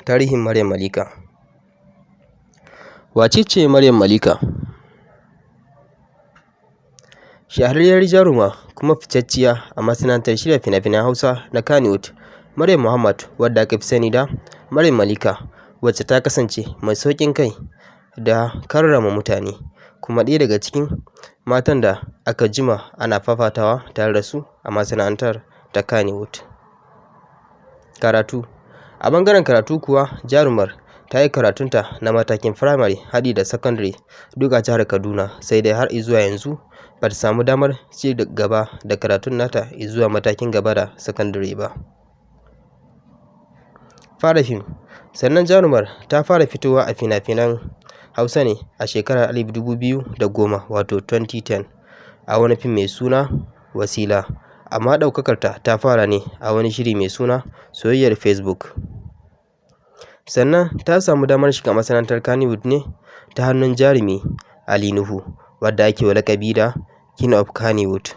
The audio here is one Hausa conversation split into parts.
Tarihin Maryam Malika. Wace ce Maryam Malika? Shahararriyar jaruma kuma fitacciya a masana'antar shirya fina-finan Hausa na Kannywood, Maryam Muhammad, wadda aka fi sani da Maryam Malika, wacce ta kasance mai sauƙin kai da karrama mutane, kuma ɗaya daga cikin matan da aka jima ana fafatawa tare da su a masana'antar ta Kannywood. Karatu. A ɓangaren karatu kuwa, jarumar ta yi karatunta na matakin firamare haɗi da sakandare duk a jihar Kaduna, sai dai har izuwa yanzu ba ta samu damar ci gaba da karatun nata izuwa matakin gaba da sakandare ba. Fara fim. Sannan jarumar ta fara fitowa a fina-finan Hausa ne a shekarar 2010, wato 2010, a wani fim mai suna Wasila, amma ɗaukakarta ta fara ne a wani shiri mai suna Soyayyar Facebook. Sannan ta samu damar shiga masana'antar Kannywood ne ta hannun jarumi Ali Nuhu, wadda ake wa laƙabi da King of Kannywood.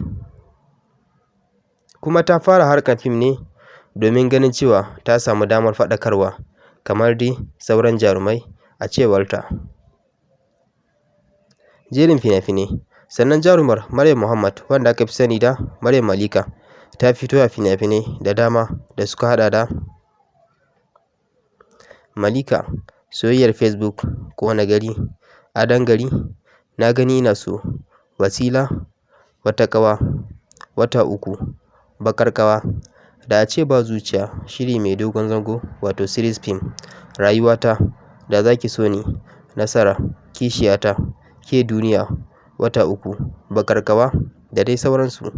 Kuma ta fara harkar fim ne domin ganin cewa ta samu damar faɗakarwa kamar dai sauran jarumai, a cewarta. Jerin fina-finai. Sannan jarumar Maryam Muhammad, wanda aka fi sani da Maryam Malika, ta fito a fina-finai da dama da suka haɗa da Malika, Soyayyar Facebook, Ƙona Gari, Adon Gari, Na Gani Ina So, Wasila, Wata Ƙawa, Wata Uku, Baƙar Ƙawa, Da Ace Ba Zuciya, shiri mai dogon zango wato series fim, Rayuwata, Da Zaki So Ni, Nasara, Kishiyata, Ke Duniya, Wata Uku, Baƙar Ƙawa, da dai sauransu.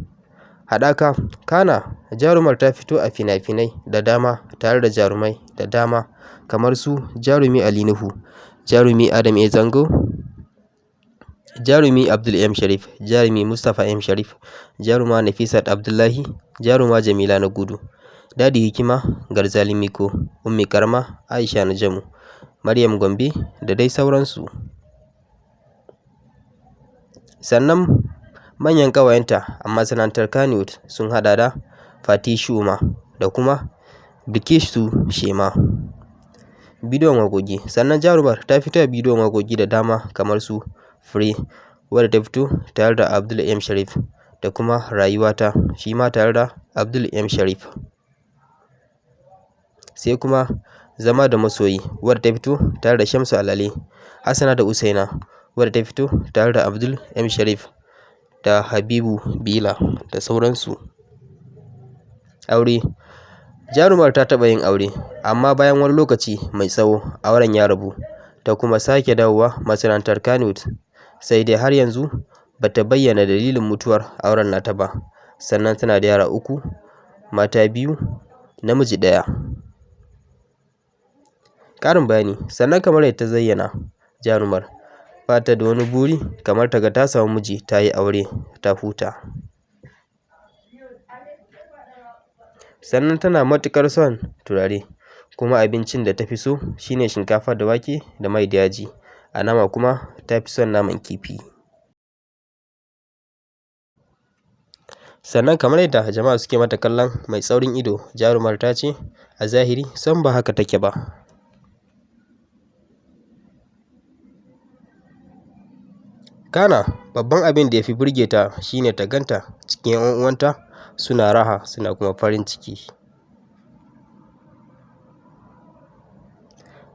Haɗaka. Kana jarumar ta fito a fina-finai da dama tare da jarumai da dama kamar su jarumi Ali Nuhu, jarumi Adam A. Zango, jarumi Abdul M. Sharif, jarumi Mustapha M. Sharif, jaruma Nafisat Abdullahi, jaruma Jamila na Gudu, Dadi Hikima, Garzali Miko, Ummi Karama, Aisha Najamu, Maryam Gombe, da dai sauransu. Sannan manyan ƙawayenta a masana'antar Kannywood sun haɗa da Fati Shuma da kuma Bilkisu Shema. Bidiyon waƙoƙi. Sannan jarumar ta fito a bidiyon waƙoƙi da dama kamar su Free, wadda ta fito tare da Abdul M. Sharif, da kuma Rayuwata, shi ma tare da Abdul M. Sharif. Sai kuma Zama da Masoyi, wadda ta fito tare da Shamsu Alale, Hassana da Usaina, wadda ta fito tare da Abdul M. Sharif da Habibu Bila, da sauransu. Aure. Jarumar ta taɓa yin aure, amma bayan wani lokaci mai tsawo auren ya rabu, ta kuma sake dawowa masana'antar Kannywood, sai dai har yanzu ba ta bayyana dalilin mutuwar auren nata ba. Sannan tana da yara 3, mata 2, namiji 1. Ƙarin bayani. Sannan kamar yadda ta zayyana, jarumar ba ta da wani buri kamar ta ga ta samu miji, ta yi aure, ta huta. Sannan tana matuƙar son turare, kuma abincin da ta fi so shine shinkafa da wake da mai da yaji, a nama kuma ta fi son naman kifi. Sannan kamar yadda jama'a suke mata kallon mai tsaurin ido, jarumar ta ce a zahiri sam ba haka take ba. Kana babban abin da ya fi burge ta shine ta ganta cikin 'yan uwanta suna raha, suna kuma farin ciki.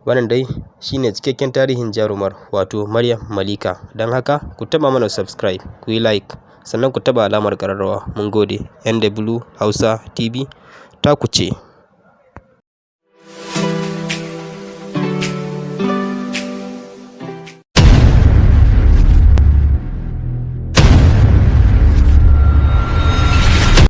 Wannan dai shine cikakken tarihin jarumar, wato Maryam Malika. Don haka ku taɓa mana subscribe, ku yi like, sannan ku taɓa alamar ƙararrawa. Mun gode. NW Hausa TV, taku ce.